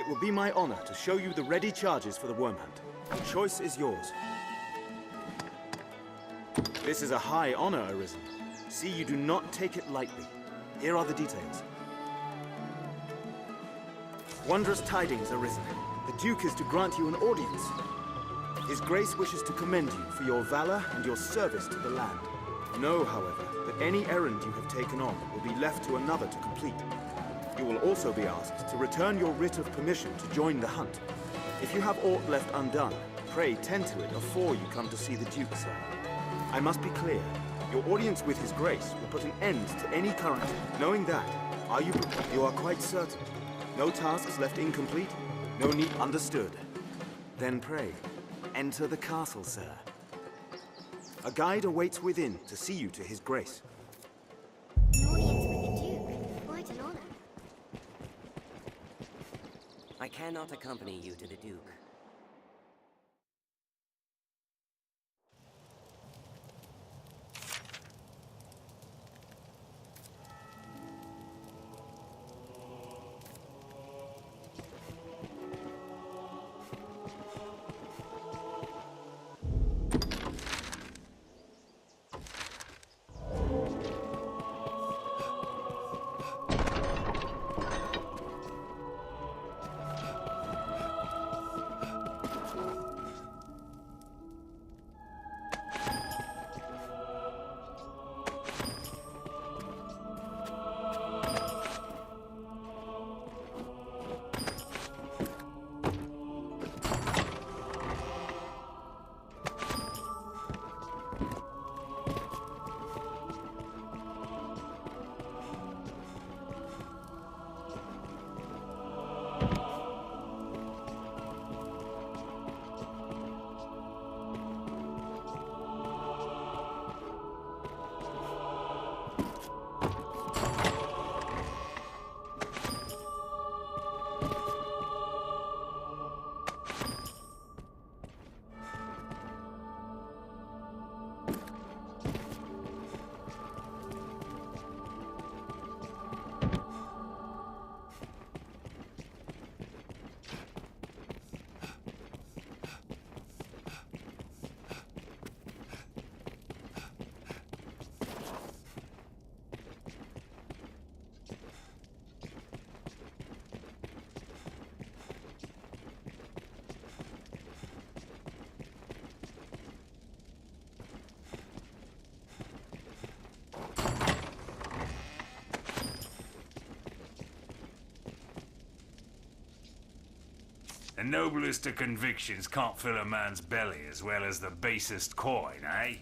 will be my honor to show you the ready charges for the worm hunt. The choice is yours. This is a high honor, Arisen. See, you do not take it lightly. Here are the details. Wondrous tidings, Arisen. The Duke is to grant you an audience. His Grace wishes to commend you for your valor and your service to the land. Know, however, that any errand you have taken on will be left to another to complete. You will also be asked to return your writ of permission to join the hunt. If you have aught left undone, pray tend to it afore you come to see the Duke, sir. I must be clear. Your audience with His Grace will put an end to any current. Knowing that, are you... You are quite certain? No tasks left incomplete? No need... Understood. Then pray, enter the castle, sir. A guide awaits within to see you to His Grace. An audience with the Duke. Quite an honor. I cannot accompany you to the Duke. The noblest of convictions can't fill a man's belly as well as the basest coin, eh?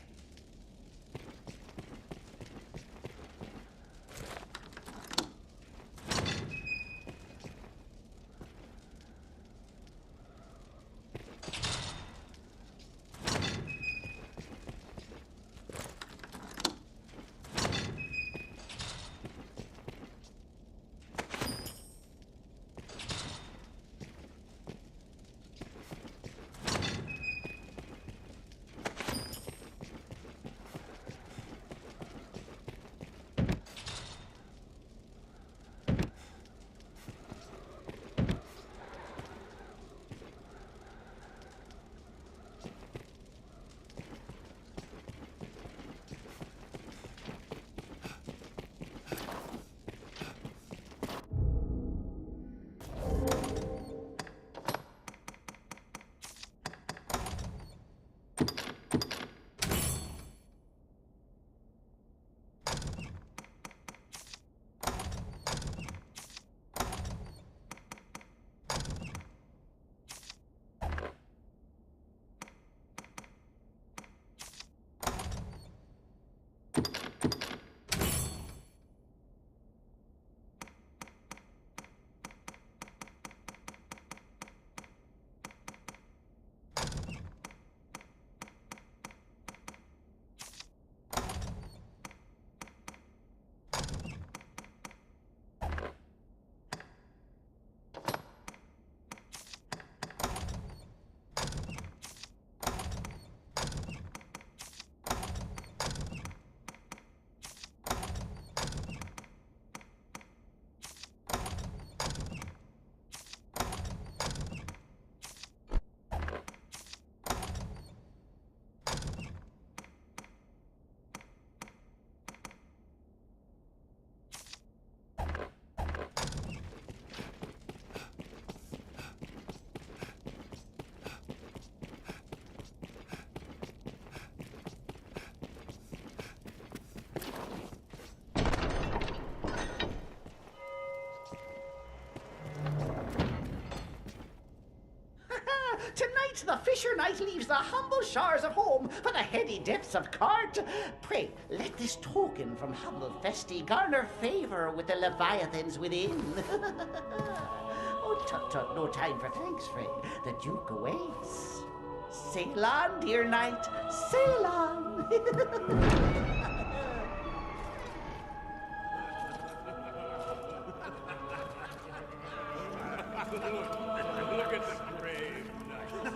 night the fisher knight leaves the humble shores of home for the heady depths of Cart. Pray, let this token from humble Festi garner favor with the leviathans within. Oh, tut tut, no time for thanks, friend. The Duke awaits. Sail on, dear knight, sail on. Look at the brave knight.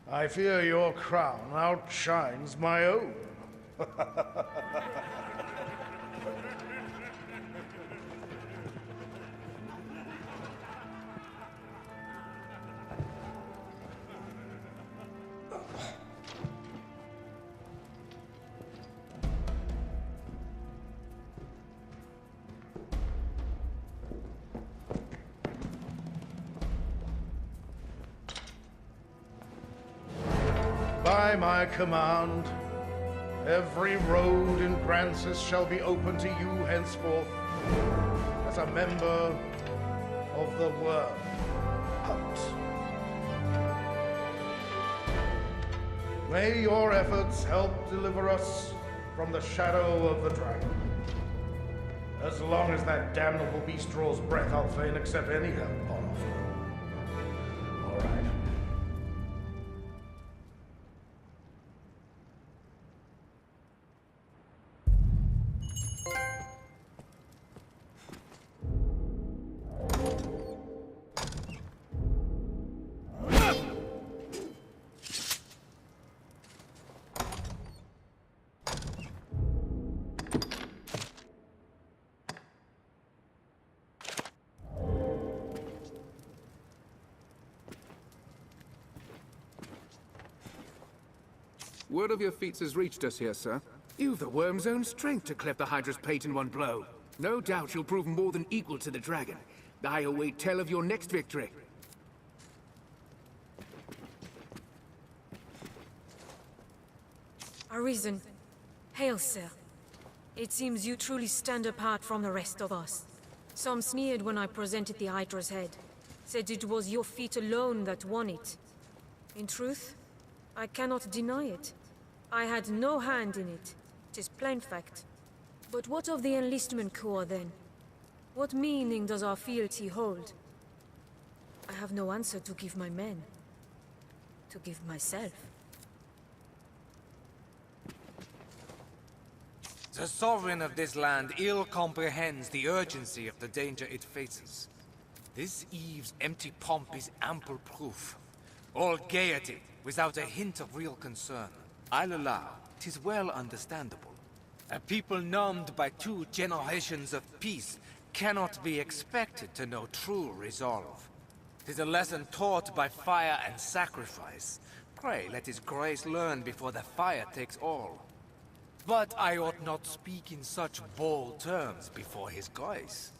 I fear your crown outshines my own. By my command, every road in Grancis shall be open to you henceforth as a member of the Worm Hunt. May your efforts help deliver us from the shadow of the dragon. As long as that damnable beast draws breath, I'll fain accept any help on offer. All right. Word of your feats has reached us here, sir. You've the worm's own strength to cleft the Hydra's pate in one blow. No doubt you'll prove more than equal to the dragon. I await tell of your next victory. Arisen. Hail, sir. It seems you truly stand apart from the rest of us. Some sneered when I presented the Hydra's head. Said it was your feat alone that won it. In truth, I cannot deny it. I had no hand in it. 'Tis plain fact. But what of the enlistment corps, then? What meaning does our fealty hold? I have no answer to give my men. To give myself. The sovereign of this land ill comprehends the urgency of the danger it faces. This eve's empty pomp is ample proof. All gaiety, without a hint of real concern. I'll allow, 'tis well understandable. A people numbed by 2 generations of peace cannot be expected to know true resolve. 'Tis a lesson taught by fire and sacrifice. Pray let his grace learn before the fire takes all. But I ought not speak in such bold terms before his grace.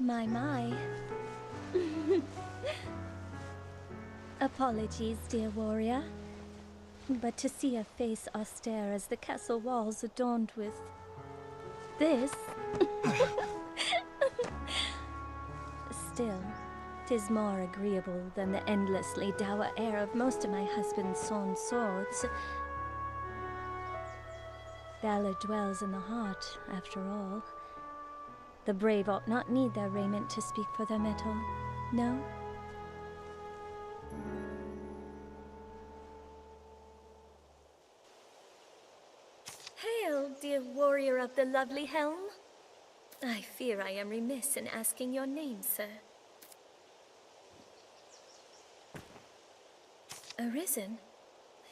My. Apologies, dear warrior. But to see a face austere as the castle walls adorned with this... Still, 'tis more agreeable than the endlessly dour air of most of my husband's sawn swords. Valor dwells in the heart, after all. The brave ought not need their raiment to speak for their mettle, no? Hail, dear warrior of the lovely helm. I fear I am remiss in asking your name, sir. Arisen?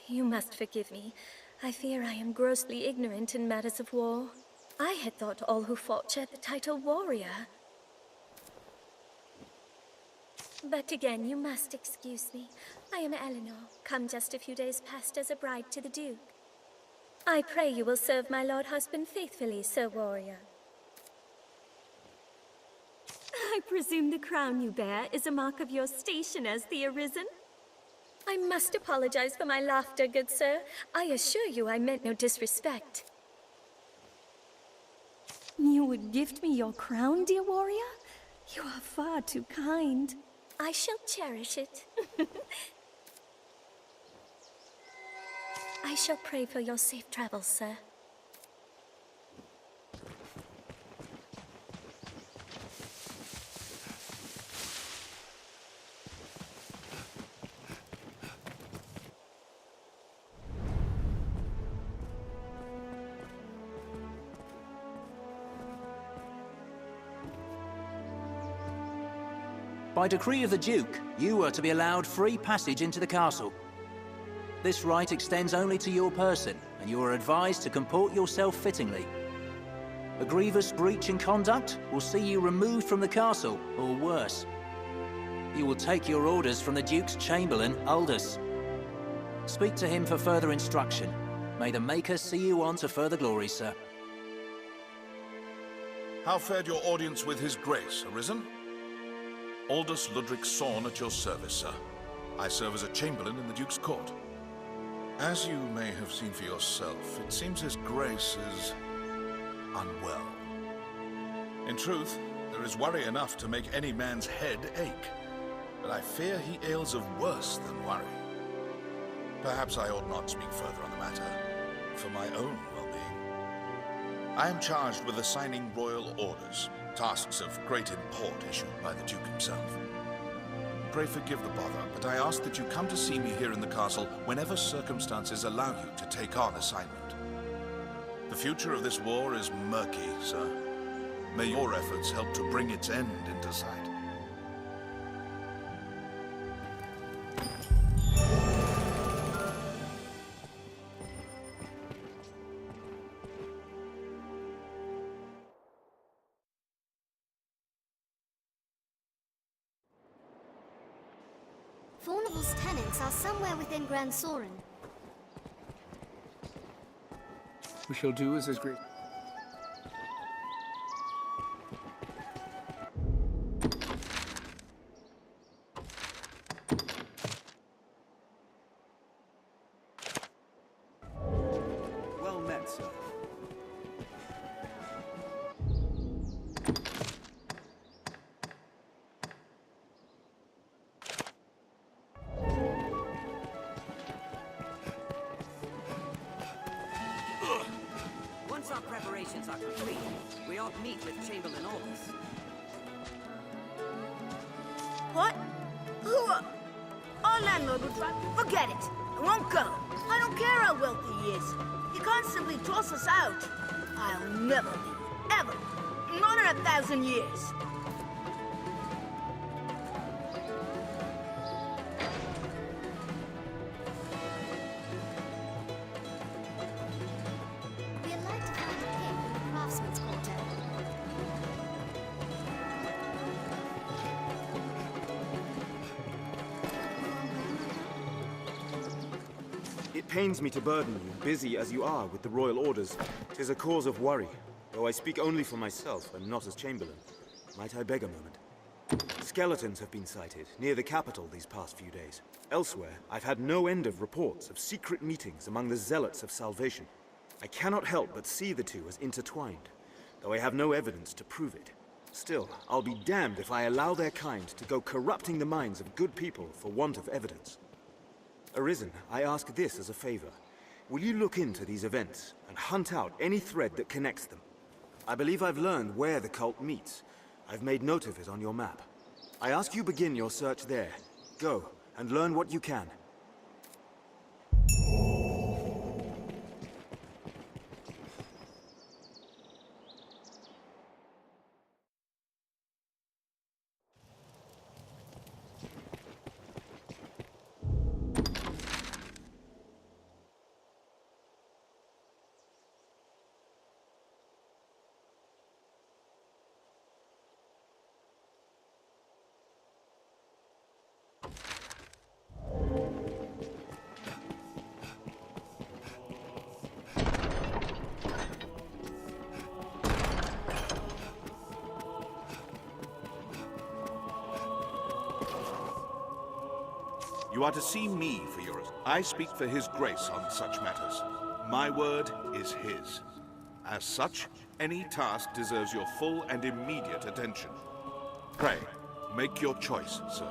You must forgive me. I fear I am grossly ignorant in matters of war. I had thought all who fought shared the title warrior. But again, you must excuse me. I am Eleanor, come just a few days past as a bride to the Duke. I pray you will serve my lord husband faithfully, Sir Warrior. I presume the crown you bear is a mark of your station as the Arisen? I must apologize for my laughter, good sir. I assure you I meant no disrespect. You would gift me your crown, dear warrior? You are far too kind. I shall cherish it. I shall pray for your safe travels, sir. By decree of the Duke, you are to be allowed free passage into the castle. This right extends only to your person, and you are advised to comport yourself fittingly. A grievous breach in conduct will see you removed from the castle, or worse. You will take your orders from the Duke's Chamberlain, Aldous. Speak to him for further instruction. May the Maker see you on to further glory, sir. How fared your audience with His Grace, Arisen? Aldous Ludric Sorn at your service, sir. I serve as a Chamberlain in the Duke's court. As you may have seen for yourself, it seems His Grace is unwell. In truth, there is worry enough to make any man's head ache. But I fear he ails of worse than worry. Perhaps I ought not speak further on the matter, for my own well-being. I am charged with assigning royal orders, tasks of great import issued by the Duke himself. Pray forgive the bother, but I ask that you come to see me here in the castle whenever circumstances allow you to take on assignment. The future of this war is murky, sir. May your efforts help to bring its end into sight. Faunival's tenants are somewhere within Grand Soren. We shall do as is great. Well met, sir. Once our preparations are complete, we ought to meet with Chamberlain Aldous. What? Who? Our landlord would try. Forget it. I won't go. I don't care how wealthy he is. He can't simply toss us out. I'll never leave. Ever. Not in 1,000 years. We'd like to find a pig in the craftsman's quarter. It pains me to burden you, busy as you are with the royal orders. 'Tis a cause of worry, though I speak only for myself and not as Chamberlain. Might I beg a moment? Skeletons have been sighted near the capital these past few days. Elsewhere, I've had no end of reports of secret meetings among the Zealots of Salvation. I cannot help but see the two as intertwined, though I have no evidence to prove it. Still, I'll be damned if I allow their kind to go corrupting the minds of good people for want of evidence. Arisen, I ask this as a favor. Will you look into these events and hunt out any thread that connects them? I believe I've learned where the cult meets. I've made note of it on your map. I ask you begin your search there. Go, and learn what you can. You are to see me for yours. I speak for His Grace on such matters. My word is his. As such, any task deserves your full and immediate attention. Pray, make your choice, sir.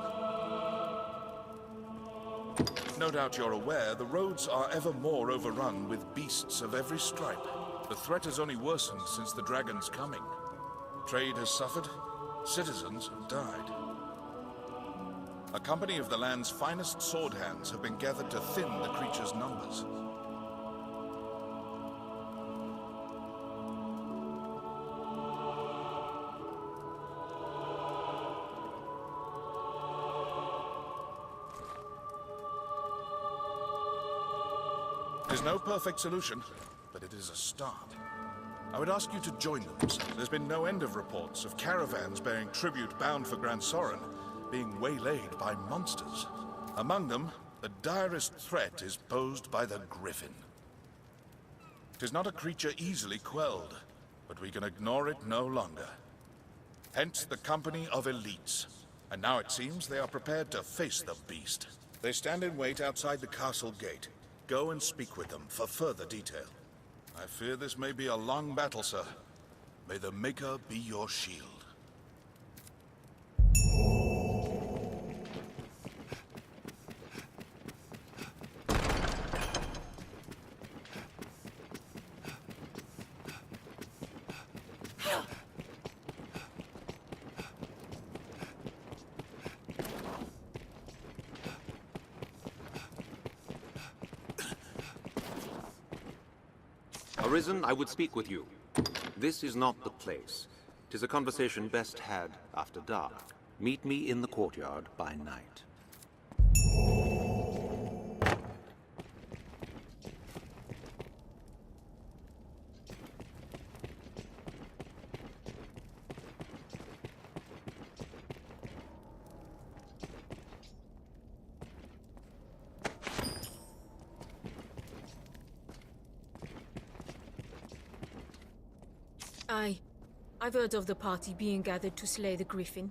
No doubt you're aware the roads are ever more overrun with beasts of every stripe. The threat has only worsened since the dragon's coming. Trade has suffered, citizens have died. A company of the land's finest sword hands have been gathered to thin the creature's numbers. It is no perfect solution, but it is a start. I would ask you to join them, sir. There's been no end of reports of caravans bearing tribute bound for Grand Soren being waylaid by monsters. Among them, the direst threat is posed by the Griffin. 'Tis not a creature easily quelled, but we can ignore it no longer. Hence the company of elites. And now it seems they are prepared to face the beast. They stand in wait outside the castle gate. Go and speak with them for further detail. I fear this may be a long battle, sir. May the Maker be your shield. Arisen, I would speak with you. This is not the place. 'Tis a conversation best had after dark. Meet me in the courtyard by night. I've heard of the party being gathered to slay the Griffin.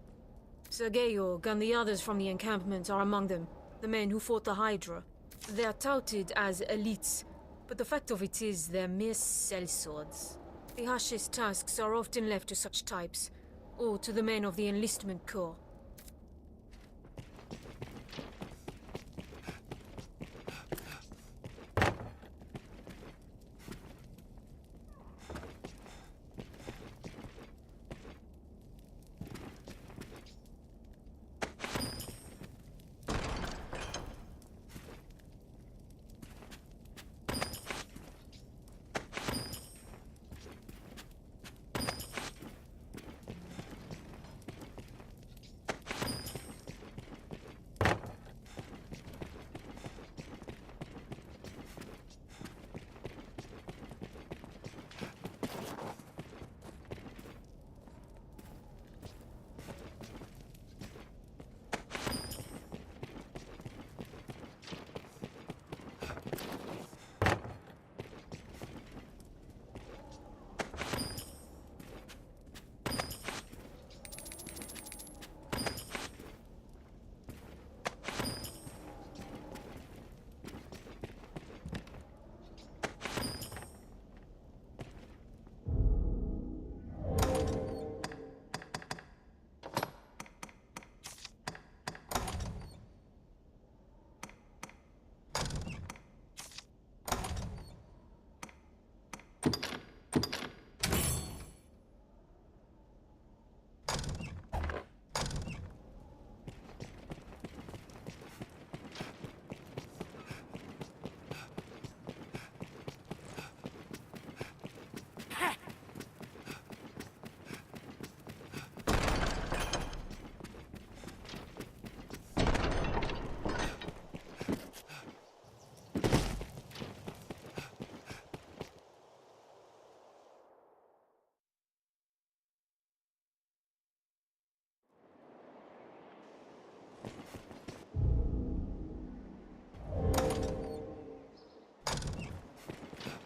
Sir Georg and the others from the encampment are among them, the men who fought the Hydra. They're touted as elites, but the fact of it is they're mere sellswords. The harshest tasks are often left to such types, or to the men of the enlistment corps.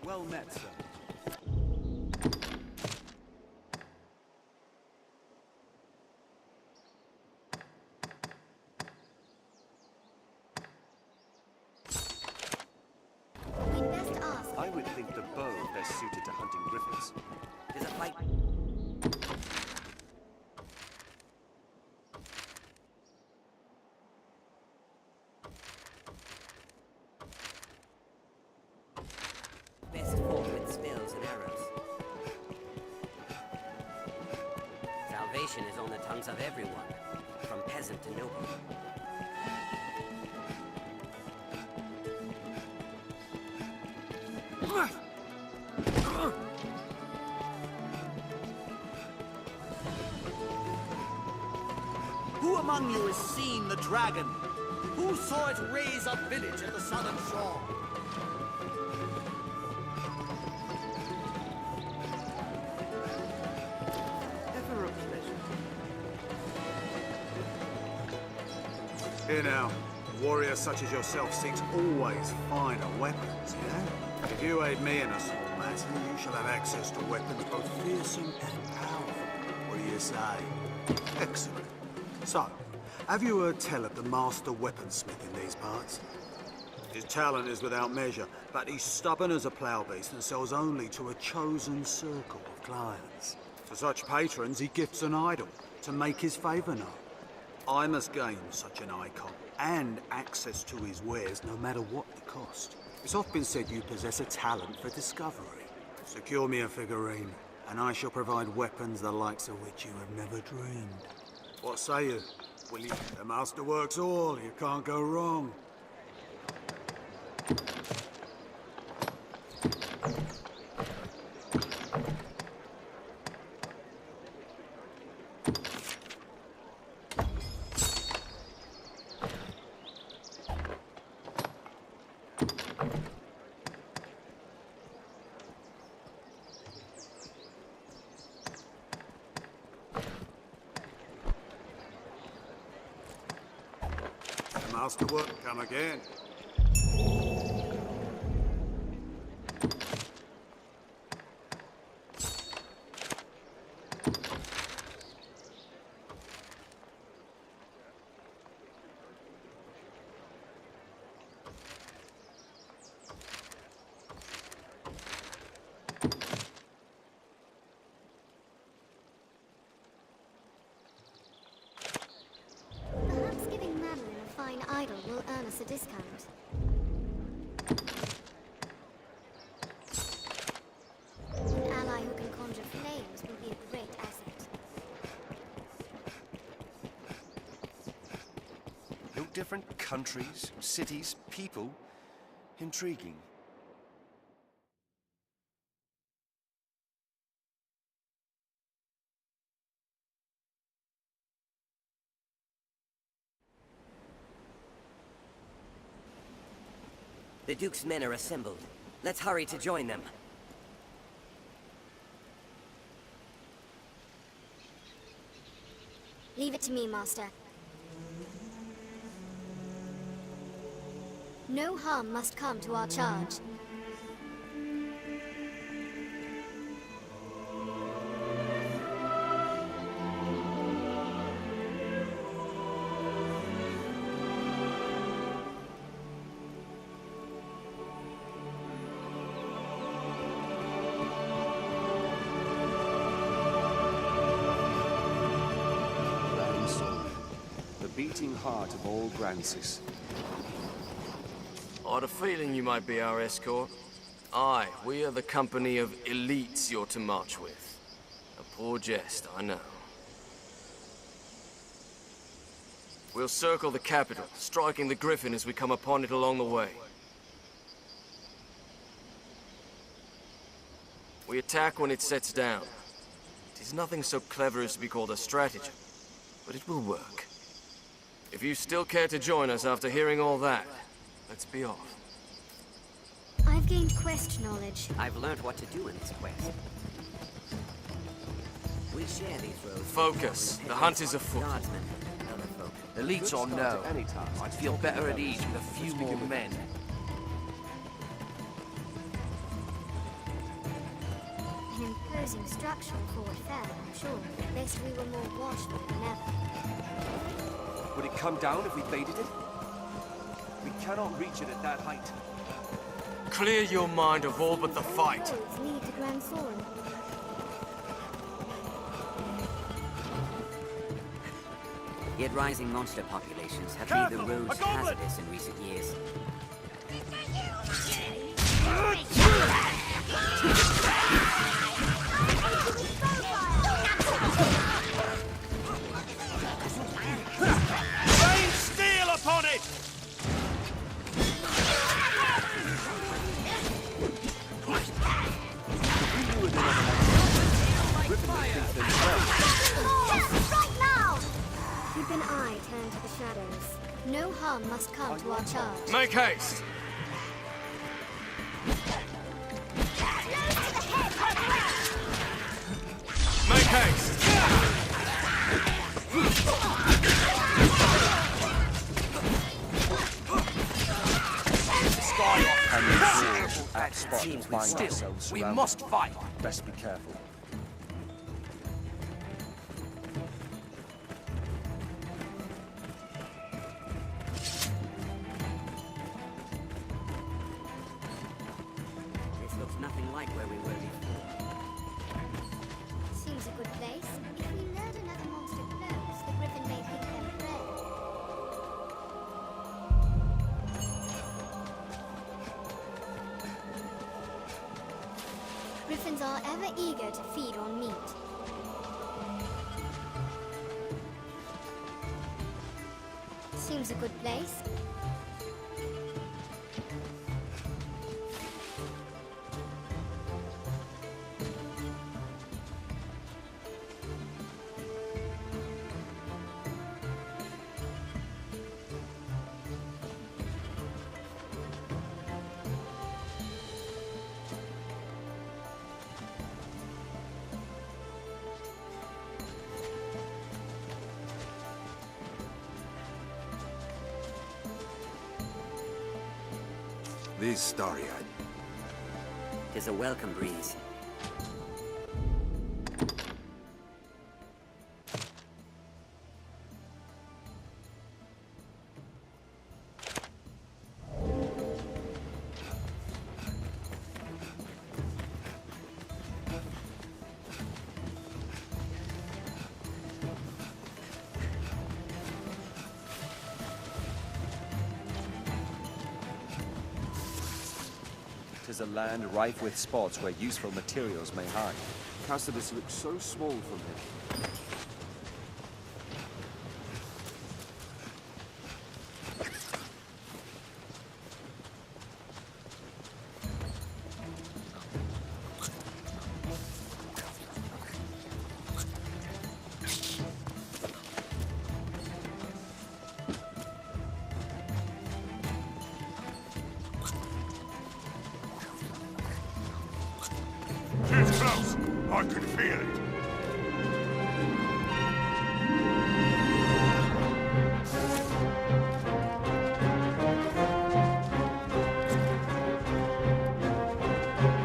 Well met, sir. We'd best ask. I would think the bow best suited to hunting griffins. Is it like... Best fought with spears and arrows. Salvation is on the tongues of everyone, from peasant to noble. Who among you has seen the dragon? Who saw it raise a village at the southern shore? Ever a pleasure. Here now, a warrior such as yourself seeks always finer weapons, yeah? If you aid me in a small matter, you shall have access to weapons both fearsome and powerful. What do you say? Excellent. So, have you heard tell of the master weaponsmith in these parts? His talent is without measure, but he's stubborn as a plough beast and sells only to a chosen circle of clients. To such patrons, he gifts an idol to make his favour known. I must gain such an icon and access to his wares no matter what the cost. It's often been said you possess a talent for discovery. Secure me a figurine, and I shall provide weapons the likes of which you have never dreamed. What say you? Will you? The master works all, you can't go wrong. Master work, come again. Perhaps giving Madeline a fine idol will earn us a discount. An ally who can conjure flames will be a great asset. No different countries, cities, people. Intriguing. The Duke's men are assembled. Let's hurry to join them. Leave it to me, Master. No harm must come to our charge. Beating heart of all Grancis. I had a feeling you might be our escort. Aye, we are the company of elites you're to march with. A poor jest, I know. We'll circle the capital, striking the Griffin as we come upon it along the way. We attack when it sets down. It is nothing so clever as to be called a stratagem, but it will work. If you still care to join us after hearing all that, let's be off. I've gained quest knowledge. I've learned what to do in this quest. We share these roads. Focus. The hunt is afoot. Guardsmen and other folk. Elites or no, I'd feel better at ease with a few more men. imposing structure before it fell, I'm sure. Lest we were more watchful than ever. Would it come down if we baited it? We cannot reach it at that height. Clear your mind of all but the fight. Roads lead to Grand Soren. Yet rising monster populations have made the roads hazardous in recent years. Rain steel upon it! Right now! Keep an eye turned to the shadows. No harm must come to our charge. Make haste! Make haste! At spot, Seems find still, ourselves we surrounded. must fight. Best be careful. This looks nothing like where we were before. Seems a good place. If we lured another monster close, the griffin may pick them prey. Griffins are ever eager to feed on meat. Seems a good place. These starry-eyed. 'Tis a welcome breeze. Tis a land rife with spots where useful materials may hide. Cassidus looks so small from here. It's close. I can feel it.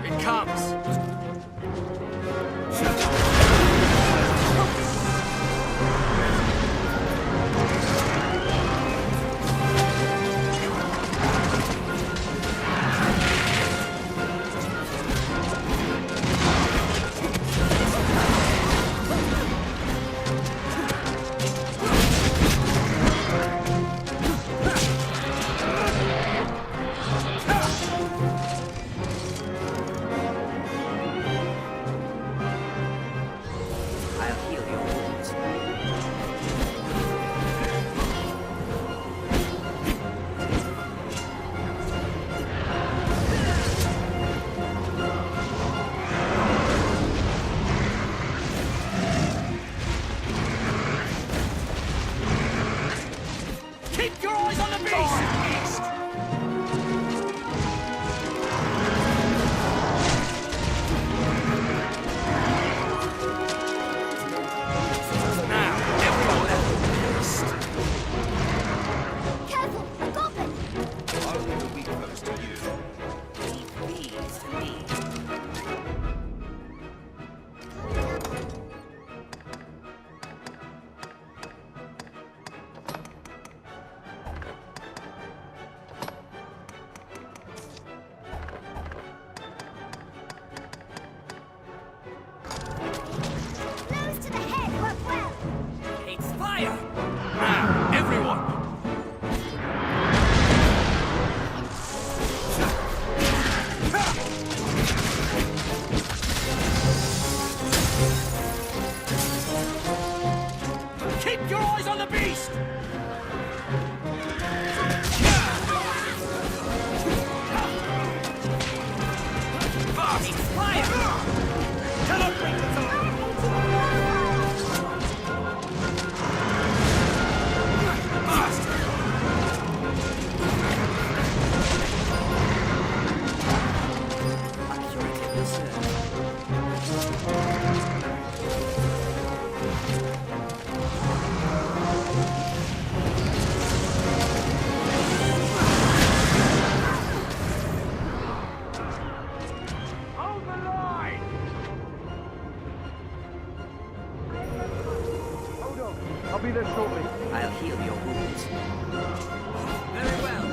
It comes! I'll heal your wounds. Keep your eyes on the beast! beast! Fast! Fire! Celebrate the zone! Fast! I'll be there shortly. I'll heal your wounds. Very well.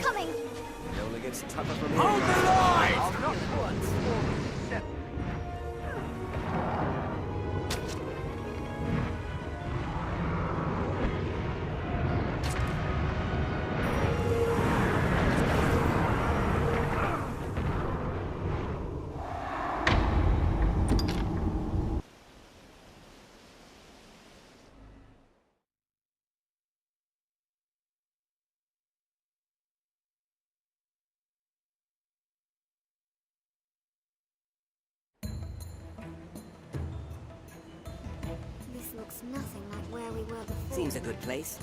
Coming! It only gets tougher from here. Hold the line! I'll not once. This looks nothing like where we were before. Seems a good place.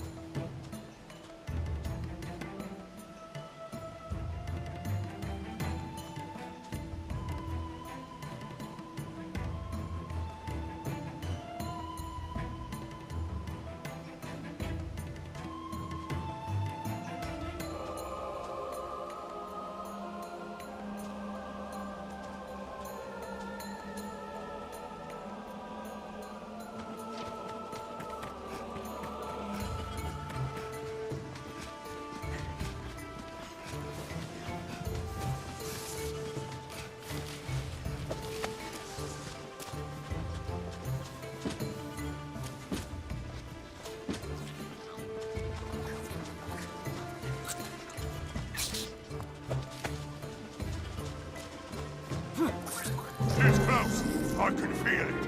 It's close. I can feel it.